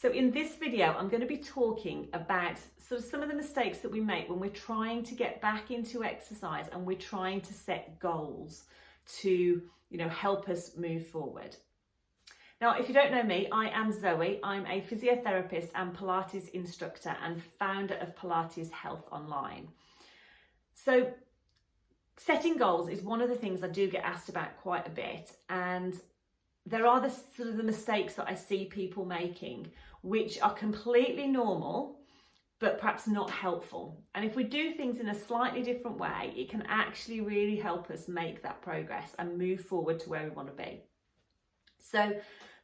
So in this video, I'm going to be talking about sort of some of the mistakes that we make when we're trying to get back into exercise and we're trying to set goals to, help us move forward. Now, if you don't know me, I am Zoe. I'm a physiotherapist and Pilates instructor and founder of Pilates Health Online. So setting goals is one of the things I do get asked about quite a bit, and there are the mistakes that I see people making, which are completely normal, but perhaps not helpful. And if we do things in a slightly different way, it can actually really help us make that progress and move forward to where we want to be. So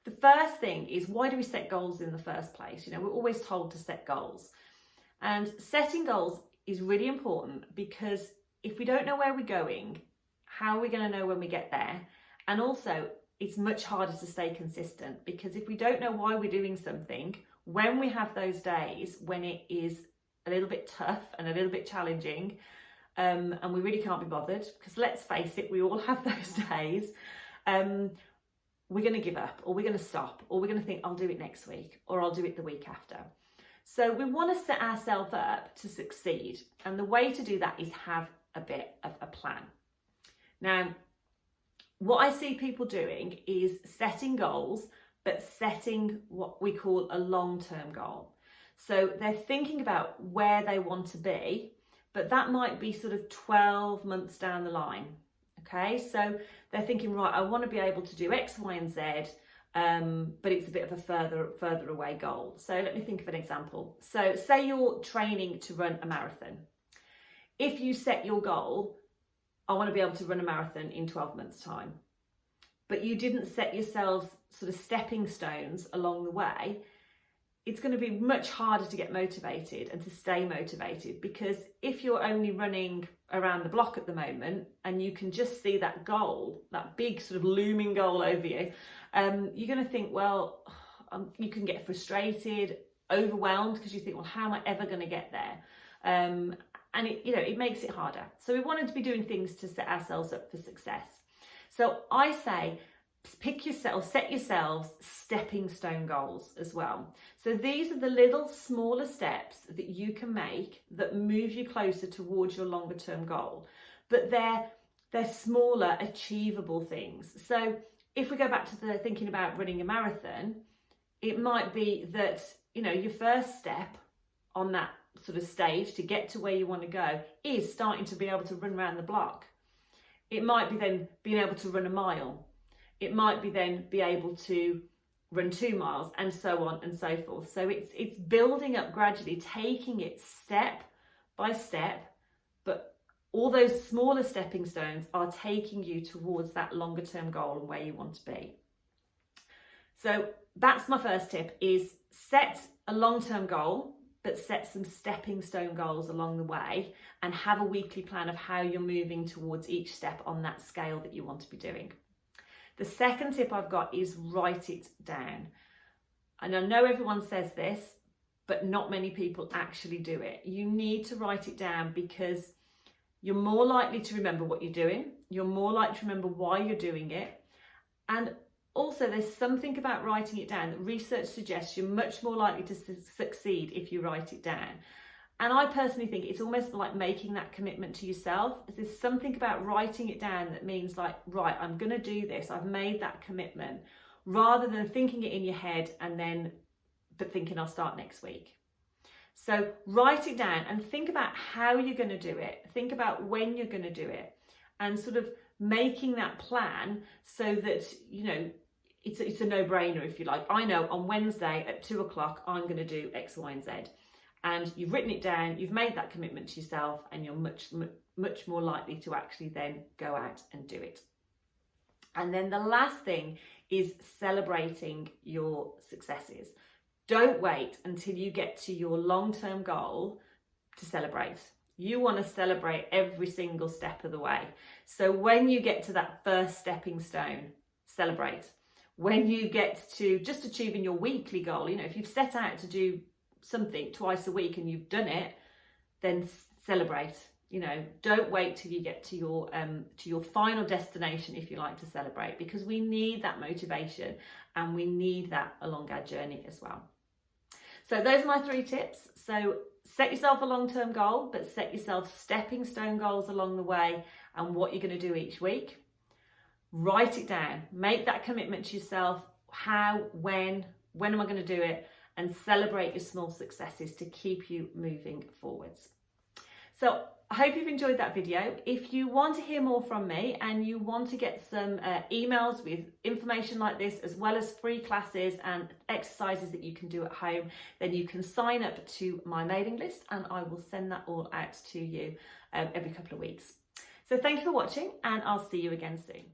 the first thing is, why do we set goals in the first place? We're always told to set goals. And setting goals is really important because if we don't know where we're going, how are we going to know when we get there? And also, it's much harder to stay consistent, because if we don't know why we're doing something, when we have those days when it is a little bit tough and a little bit challenging, and we really can't be bothered, because let's face it, we all have those days, we're going to give up, or we're going to stop, or we're going to think, I'll do it next week, or I'll do it the week after. So we want to set ourselves up to succeed. And the way to do that is have a bit of a plan. Now, what I see people doing is setting goals, but setting what we call a long-term goal. So they're thinking about where they want to be, but that might be sort of 12 months down the line. Okay, so they're thinking, right, I want to be able to do X, Y, and Z, but it's a bit of a further away goal. So let me think of an example. So say you're training to run a marathon. If you set your goal, I want to be able to run a marathon in 12 months' time, but you didn't set yourselves sort of stepping stones along the way, it's going to be much harder to get motivated and to stay motivated, because if you're only running around the block at the moment and you can just see that goal, that big sort of looming goal over you, you're going to think, well, you can get frustrated, overwhelmed, because you think, well, how am I ever going to get there? And it makes it harder. So we wanted to be doing things to set ourselves up for success. So I say, set yourselves stepping stone goals as well. So these are the little smaller steps that you can make that move you closer towards your longer term goal, but they're smaller, achievable things. So if we go back to the thinking about running a marathon, it might be that, your first step on that sort of stage to get to where you want to go is starting to be able to run around the block. It might be then being able to run a mile. It might be then be able to run 2 miles, and so on and so forth. So it's building up gradually, taking it step by step, but all those smaller stepping stones are taking you towards that longer term goal and where you want to be. So that's my first tip, is set a long-term goal, but set some stepping stone goals along the way, and have a weekly plan of how you're moving towards each step on that scale that you want to be doing. The second tip I've got is write it down. And I know everyone says this, but not many people actually do it. You need to write it down, because you're more likely to remember what you're doing. You're more likely to remember why you're doing it. And also, there's something about writing it down that research suggests you're much more likely to succeed if you write it down. And I personally think it's almost like making that commitment to yourself. There's something about writing it down that means, like, right, I'm going to do this. I've made that commitment, rather than thinking it in your head but thinking I'll start next week. So write it down and think about how you're going to do it. Think about when you're going to do it, and sort of making that plan so that, it's a no-brainer, if you like. I know on Wednesday at 2:00, I'm going to do X, Y, and Z. And you've written it down, you've made that commitment to yourself, and you're much more likely to actually then go out and do it. And then the last thing is celebrating your successes. Don't wait until you get to your long-term goal to celebrate. You want to celebrate every single step of the way. So when you get to that first stepping stone, celebrate. When you get to just achieving your weekly goal, if you've set out to do something twice a week and you've done it, then celebrate. Don't wait till you get to your final destination, if you like, to celebrate, because we need that motivation and we need that along our journey as well. So those are my 3 tips. So set yourself a long-term goal, but set yourself stepping stone goals along the way and what you're going to do each week. Write it down, make that commitment to yourself. How, when am I going to do it? And celebrate your small successes to keep you moving forwards. So I hope you've enjoyed that video. If you want to hear more from me and you want to get some emails with information like this, as well as free classes and exercises that you can do at home, then you can sign up to my mailing list and I will send that all out to you every couple of weeks. So thank you for watching, and I'll see you again soon.